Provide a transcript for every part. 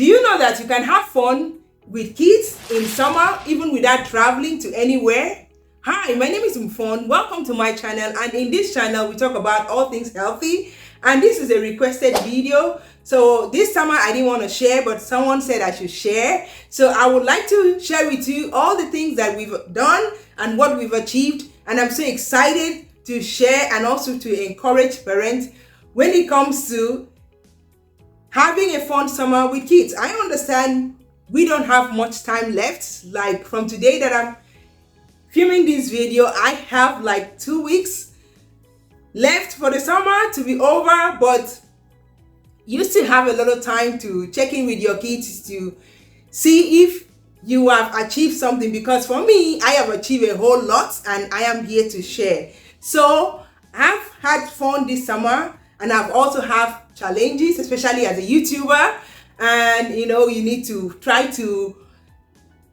Do you know that you can have fun with kids in summer even without traveling to anywhere? Hi, my name is Mfon. Welcome to my channel, and in this channel we talk about all things healthy, and this is a requested video. So this summer I didn't want to share, but someone said I should share. So I would like to share with you all the things that we've done and what we've achieved, and I'm so excited to share and also to encourage parents when it comes to having a fun summer with kids. I understand we don't have much time left. Like from today that I'm filming this video, I have like 2 weeks left for the summer to be over, but you still have a lot of time to check in with your kids to see if you have achieved something, because for me, I have achieved a whole lot and I am here to share. So I've had fun this summer, and I've also have challenges, especially as a YouTuber. And you need to try to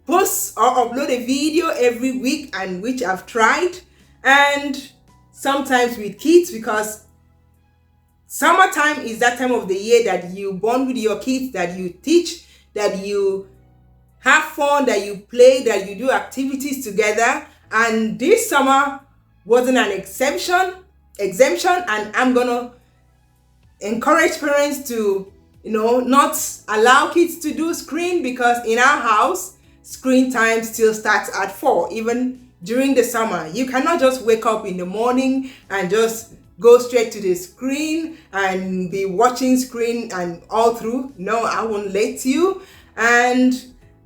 post or upload a video every week, and which I've tried. And sometimes with kids, because summertime is that time of the year that you bond with your kids, that you teach, that you have fun, that you play, that you do activities together. And this summer wasn't an exemption, and I'm gonna encourage parents to not allow kids to do screen, because in our house screen time still starts at 4. Even during the summer, you cannot just wake up in the morning and just go straight to the screen and be watching screen and all through. No, I won't let you. And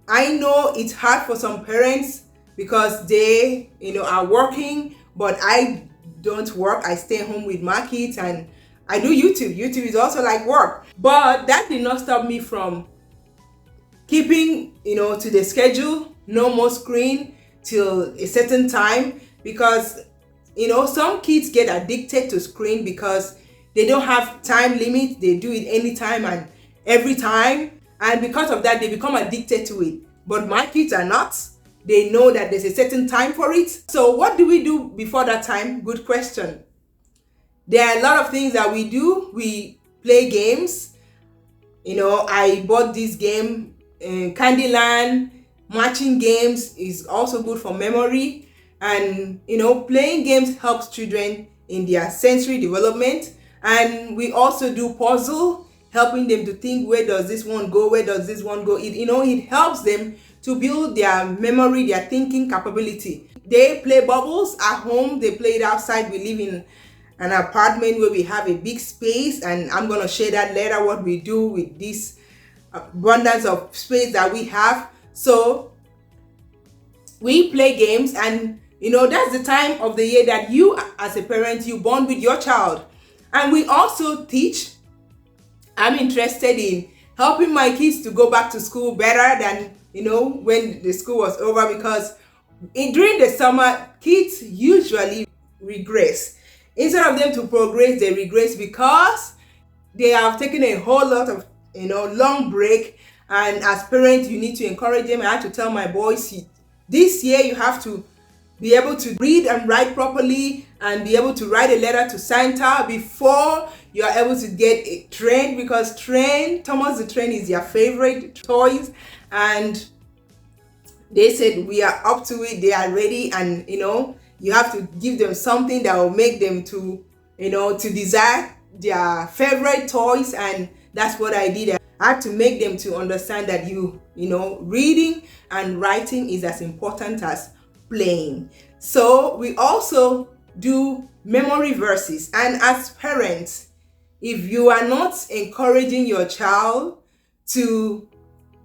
I know it's hard for some parents because they are working, but I don't work. I stay home with my kids and I do YouTube. YouTube is also like work. But that did not stop me from keeping, to the schedule, no more screen till a certain time, because, some kids get addicted to screen because they don't have time limit. They do it anytime and every time. And because of that, they become addicted to it. But my kids are not. They know that there's a certain time for it. So what do we do before that time? Good question. There are a lot of things that we do. We play games. I bought this game, Candyland. Matching games is also good for memory. And, playing games helps children in their sensory development. And we also do puzzle, helping them to think, where does this one go? Where does this one go? It helps them to build their memory, their thinking capability. They play bubbles at home. They play it outside. We live in an apartment where we have a big space, and I'm going to share that later, what we do with this abundance of space that we have. So we play games, and that's the time of the year that you as a parent, you bond with your child. And we also teach. I'm interested in helping my kids to go back to school better than when the school was over, because during the summer kids usually regress. Instead of them to progress, they regress because they have taken a whole lot of long break. And as parents, you need to encourage them. I have to tell my boys, this year you have to be able to read and write properly, and be able to write a letter to Santa before you are able to get a train, because Thomas the Train is their favorite toys. And they said we are up to it, they are ready, and you have to give them something that will make them to desire their favorite toys. And that's what I did. I had to make them to understand that reading and writing is as important as playing. So we also do memory verses. And as parents, if you are not encouraging your child to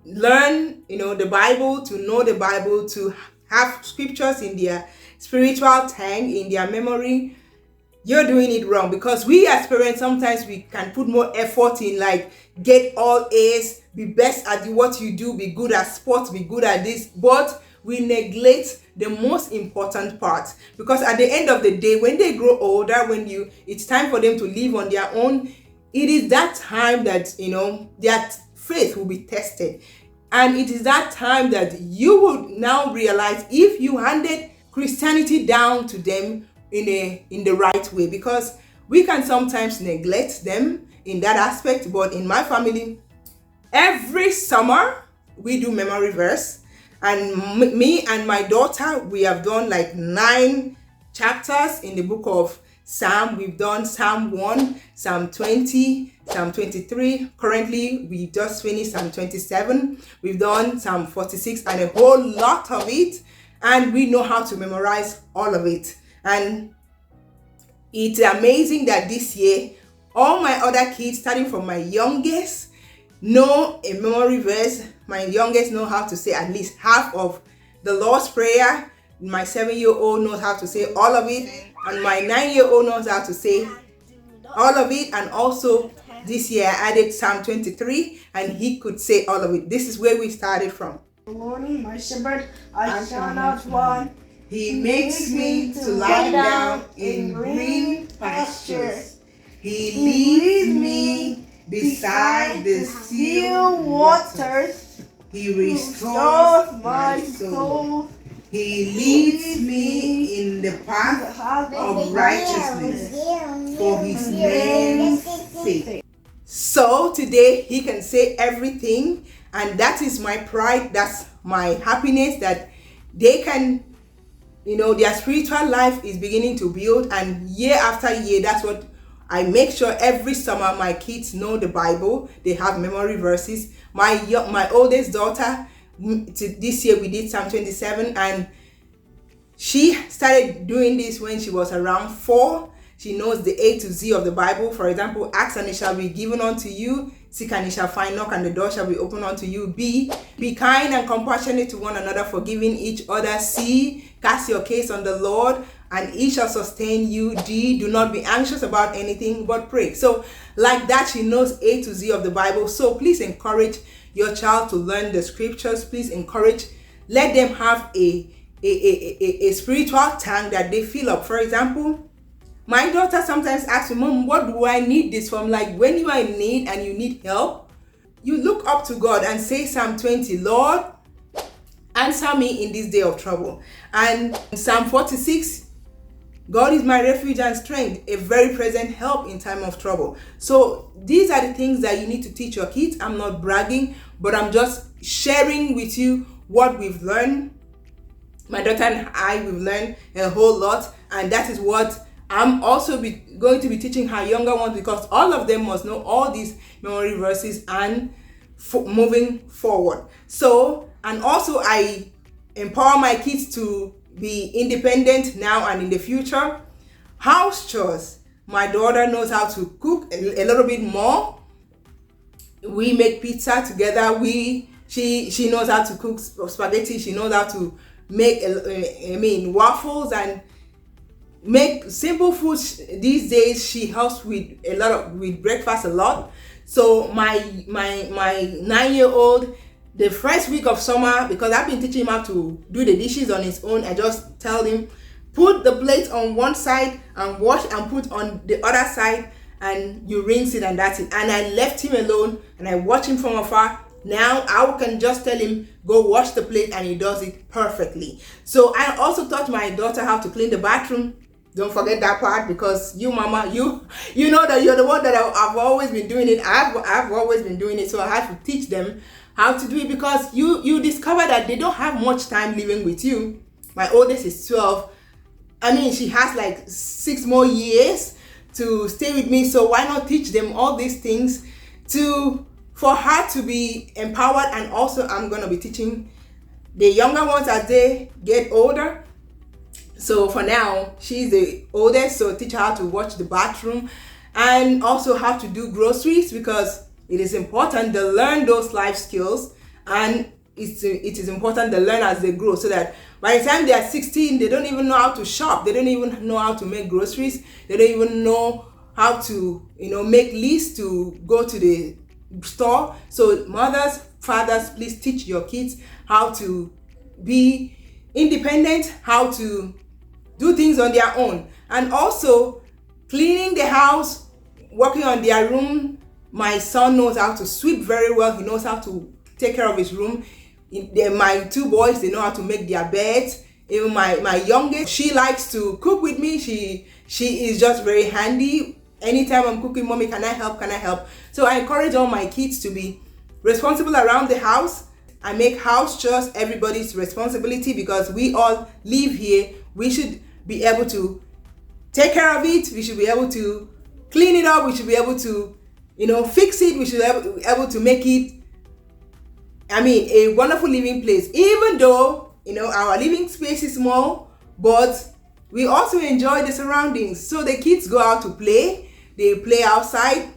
learn the Bible, to know the Bible, to have scriptures in their spiritual tank, in their memory, you're doing it wrong. Because we as parents, sometimes we can put more effort in, like, get all A's, be best at what you do, be good at sports, be good at this, but we neglect the most important part. Because at the end of the day, when they grow older, it's time for them to live on their own, it is that time that their faith will be tested. And it is that time that you will now realize if you handed Christianity down to them in the right way. Because we can sometimes neglect them in that aspect. But in my family, Every summer we do memory verse, and me and my daughter, we have done like 9 chapters in the book of Psalm. We've done Psalm 1, Psalm 20, Psalm 23. Currently, we just finished Psalm 27. We've done Psalm 46 and a whole lot of it. And we know how to memorize all of it. And it's amazing that this year, all my other kids, starting from my youngest, know a memory verse. My youngest know how to say at least half of the Lord's Prayer. My 7-year-old knows how to say all of it, and my 9-year-old knows how to say all of it. And also this year I added Psalm 23, and he could say all of it. This is where we started from. Lord, my shepherd, I shall not want. He makes me to lie down in green pastures. He leads me beside the still waters. He restores my soul. He leads me in the path of righteousness for his name's sake. So today he can say everything, and that is my pride, that's my happiness, that they can, their spiritual life is beginning to build. And year after year, that's what I make sure every summer my kids know the Bible. They have memory verses. My oldest daughter, this year we did Psalm 27, and she started doing this when she was around 4. She knows the A to Z of the Bible. For example, ask and it shall be given unto you. Seek and you shall find. Knock and the door shall be opened unto you. B, be kind and compassionate to one another, forgiving each other. C, cast your case on the Lord and he shall sustain you. D, do not be anxious about anything but pray. So like that, she knows A to Z of the Bible. So please encourage your child to learn the scriptures. Please let them have a spiritual tank that they fill up. For example, my daughter sometimes asks me, Mom, what do I need this from? Like when you are in need and you need help, you look up to God and say Psalm 20, Lord, answer me in this day of trouble. And Psalm 46, God is my refuge and strength, a very present help in time of trouble. So these are the things that you need to teach your kids. I'm not bragging, but I'm just sharing with you what we've learned. My daughter and I, we've learned a whole lot, and that is what I'm also going to be teaching her younger ones, because all of them must know all these memory verses and moving forward. So, and also I empower my kids to be independent now and in the future. House chores. My daughter knows how to cook a little bit more. We make pizza together. She knows how to cook spaghetti. She knows how to make waffles and make simple foods. These days she helps with breakfast a lot. So my 9-year-old, the first week of summer, because I've been teaching him how to do the dishes on his own, I just tell him, put the plate on one side and wash, and put on the other side and you rinse it, and that's it. And I left him alone and I watch him from afar. Now I can just tell him, go wash the plate, and he does it perfectly. So I also taught my daughter how to clean the bathroom. Don't forget that part, because you mama, you know that you're the one that I've always been doing it. I've always been doing it. So I had to teach them how to do it, because you discover that they don't have much time living with you. My oldest is 12. I mean, she has like 6 more years to stay with me. So why not teach them all these things for her to be empowered? And also I'm going to be teaching the younger ones as they get older. So for now, she's the oldest, so teach her how to watch the bathroom and also how to do groceries, because it is important to learn those life skills, and it is important to learn as they grow, so that by the time they are 16, they don't even know how to shop. They don't even know how to make groceries. They don't even know how to, make lists to go to the store. So mothers, fathers, please teach your kids how to be independent, how to do things on their own, and also cleaning the house, working on their room. My son knows how to sweep very well. He knows how to take care of his room. My 2 boys, they know how to make their beds. Even my youngest, she likes to cook with me. She is just very handy. Anytime I'm cooking, Mommy, can I help? So I encourage all my kids to be responsible around the house. I make house chores everybody's responsibility because we all live here. We should be able to take care of it. We should be able to clean it up. We should be able to, fix it. We should be able to make it, a wonderful living place. Even though, our living space is small, but we also enjoy the surroundings. So the kids go out to play. They play outside.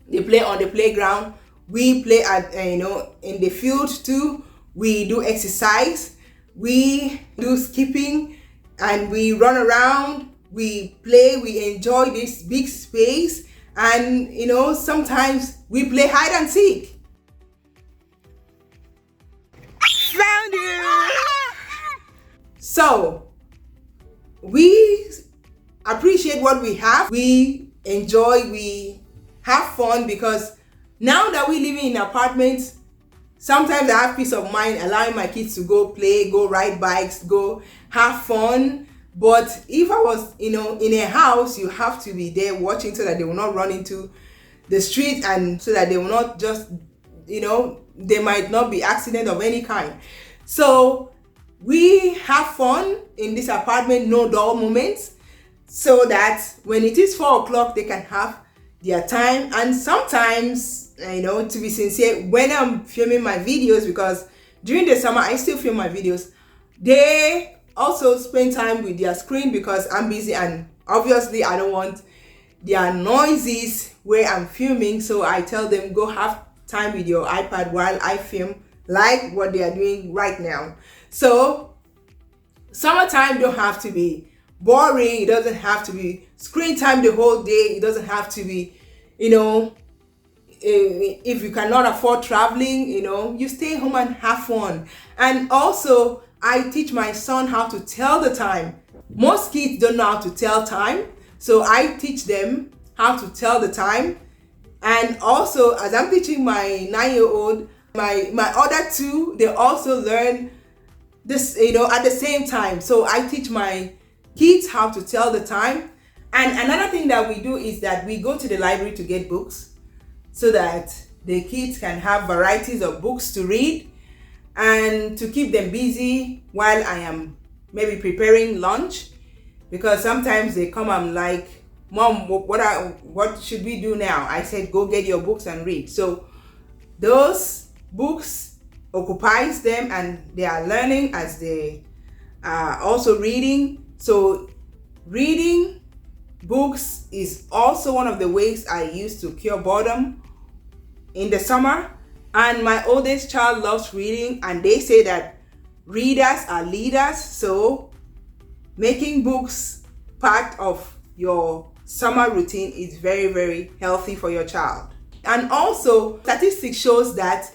They play on the playground. We play at, in the field too. We do exercise. We do skipping and we run around. We play. We enjoy this big space. And, sometimes we play hide and seek. Found you! So, we appreciate what we have. We enjoy, we have fun because now that we live in apartments, sometimes I have peace of mind allowing my kids to go play, go ride bikes, go have fun. But if I was, in a house, you have to be there watching so that they will not run into the street and so that they will not just, there might not be accident of any kind. So we have fun in this apartment, no dull moments, so that when it is 4 o'clock, they can have their time. And sometimes, to be sincere, when I'm filming my videos, because during the summer, I still film my videos, they also spend time with their screen because I'm busy and obviously I don't want their noises where I'm filming. So I tell them, go have time with your iPad while I film, like what they are doing right now. So summertime don't have to be boring. It doesn't have to be screen time the whole day. It doesn't have to be, if you cannot afford traveling, you stay home and have fun. And also I teach my son how to tell the time. Most kids don't know how to tell time. So I teach them how to tell the time. And also, as I'm teaching my 9-year-old, my other two, they also learn this, at the same time. So I teach my kids how to tell the time. And another thing that we do is that we go to the library to get books so that the kids can have varieties of books to read and to keep them busy while I am maybe preparing lunch. Because sometimes they come, I'm like, Mom, what should we do now? I said, go get your books and read. So those books occupies them and they are learning as they are also reading. So reading books is also one of the ways I use to cure boredom in the summer. And my oldest child loves reading, and they say that readers are leaders. So making books part of your summer routine is very, very healthy for your child. And also, statistics shows that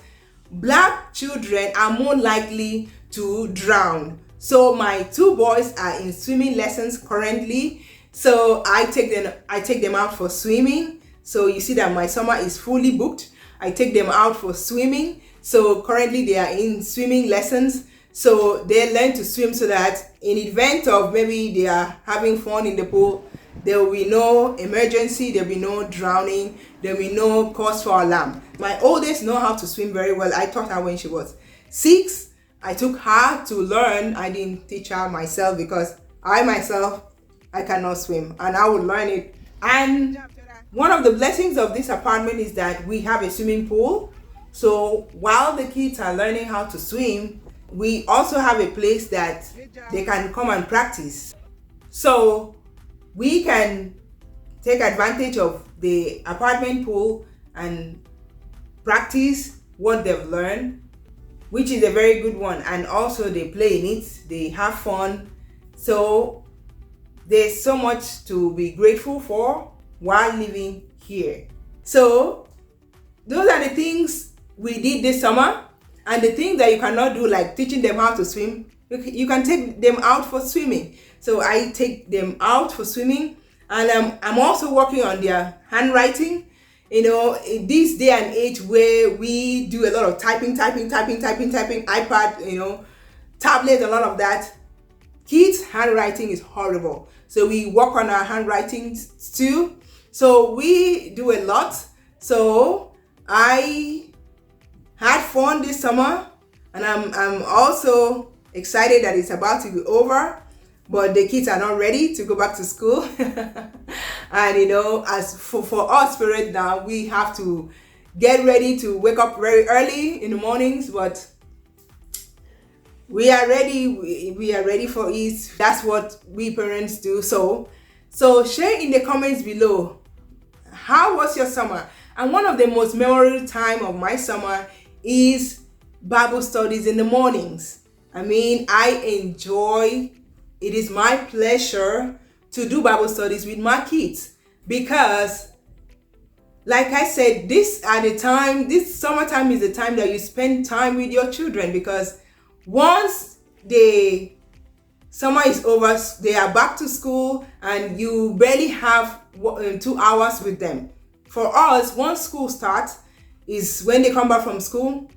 Black children are more likely to drown. So my 2 boys are in swimming lessons currently. So I take them out for swimming. So you see that my summer is fully booked. I take them out for swimming. So currently they are in swimming lessons. So they learn to swim so that in event of maybe they are having fun in the pool, there will be no emergency, there will be no drowning, there will be no cause for alarm. My oldest know how to swim very well. I taught her when she was 6. I took her to learn. I didn't teach her myself because I cannot swim, and I would learn it. And one of the blessings of this apartment is that we have a swimming pool. So while the kids are learning how to swim, we also have a place that they can come and practice. So we can take advantage of the apartment pool and practice what they've learned, which is a very good one. And also they play in it, they have fun. So there's so much to be grateful for while living here. So those are the things we did this summer, and the things that you cannot do, like teaching them how to swim, you can take them out for swimming. So I take them out for swimming, and I'm also working on their handwriting. In this day and age where we do a lot of typing, iPad, tablet, a lot of that, kids' handwriting is horrible. So we work on our handwriting too. So we do a lot. So I had fun this summer, and I'm also excited that it's about to be over, but the kids are not ready to go back to school. And as for us parents now, we have to get ready to wake up very early in the mornings, but we are ready. We are ready for it. That's what we parents do. So share in the comments below, how was your summer? And one of the most memorable time of my summer is Bible studies in the mornings. I mean, it is my pleasure to do Bible studies with my kids, because like I said, this summertime is the time that you spend time with your children, because once the summer is over, they are back to school and you barely have 2 hours with them. For us, once school starts is when they come back from school,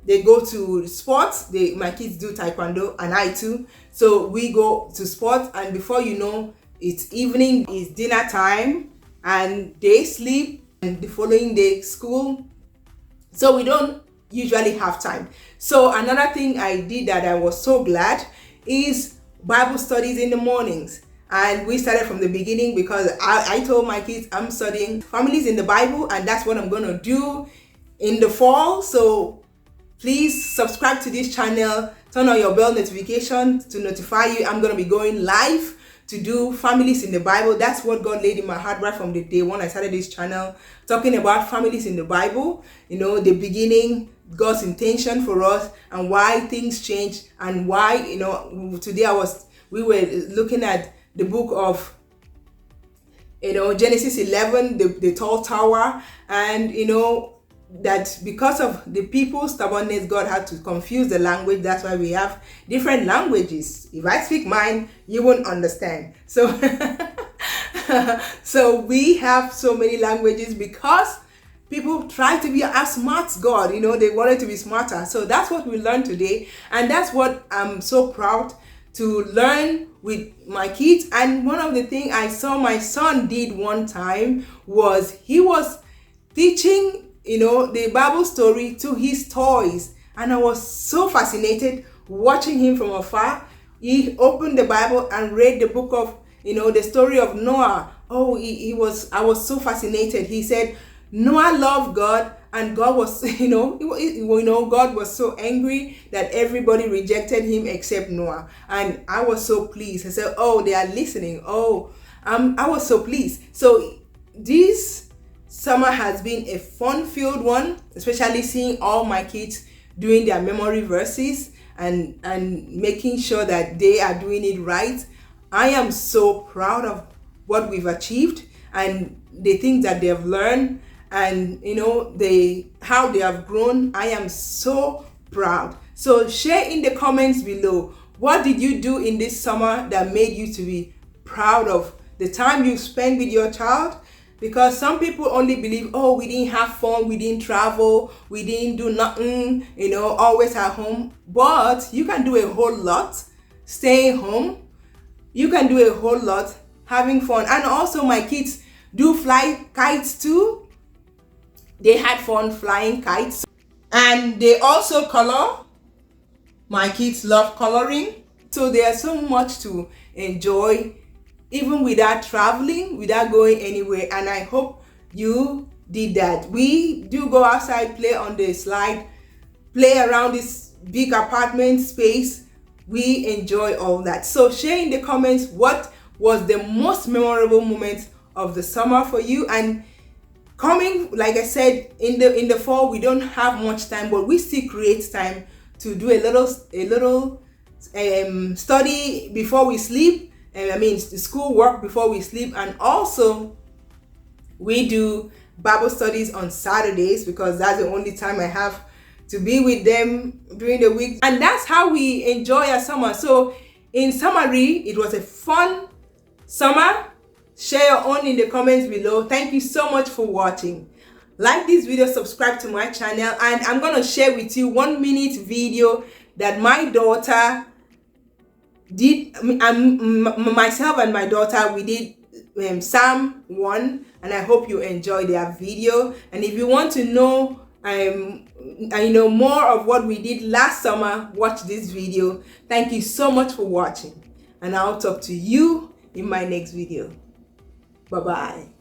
they go to sports. My kids do taekwondo and I too. So we go to sports, and before you know, it's evening, it's dinner time, and they sleep, and the following day school. So we don't usually have time. So another thing I did that I was so glad is Bible studies in the mornings. And we started from the beginning, because I told my kids I'm studying families in the Bible, and that's what I'm going to do in the fall. So please subscribe to this channel, turn on your bell notification to notify you. I'm going to be going live to do families in the Bible. That's what God laid in my heart right from the day when I started this channel, talking about families in the Bible, the beginning, God's intention for us, and why things change, and why, today we were looking at the book of, Genesis 11, the tall tower, and that because of the people's stubbornness, God had to confuse the language. That's why we have different languages. If I speak mine, you won't understand. So so we have so many languages because people try to be as smart as God. They wanted to be smarter. So that's what we learned today, and that's what I'm so proud to learn with my kids. And one of the things I saw my son did one time was he was teaching the Bible story to his toys, and I was so fascinated watching him from afar. He opened the Bible and read the book of the story of Noah. I was so fascinated. He said Noah loved God, and God was God was so angry that everybody rejected him except Noah. And I was so pleased. I said, they are listening. I was so pleased. So this summer has been a fun-filled one, especially seeing all my kids doing their memory verses and making sure that they are doing it right. I am so proud of what we've achieved and the things that they have learned, and how they have grown. I am so proud. So share in the comments below, what did you do in this summer that made you to be proud of the time you spent with your child? Because some people only believe, we didn't have fun, we didn't travel, we didn't do nothing, always at home. But you can do a whole lot staying home. You can do a whole lot having fun. And also my kids do fly kites too. They had fun flying kites. And they also color. My kids love coloring. So there's so much to enjoy, even without traveling, without going anywhere. And I hope you did that. We do go outside, play on the slide, play around this big apartment space. We enjoy all that. So share in the comments what was the most memorable moment of the summer for you. And coming, like I said, in the fall, we don't have much time, but we still create time to do a little study before we sleep. School work before we sleep. And also we do Bible studies on Saturdays, because that's the only time I have to be with them during the week. And that's how we enjoy our summer. So in summary, it was a fun summer. Share your own in the comments below. Thank you so much for watching. Like this video, subscribe to my channel, and I'm going to share with you 1-minute video that my daughter did. Myself and my daughter, we did Psalm 1, and I hope you enjoy their video. And if you want to know more of what we did last summer, watch this video. Thank you so much for watching, and I'll talk to you in my next video. Bye bye.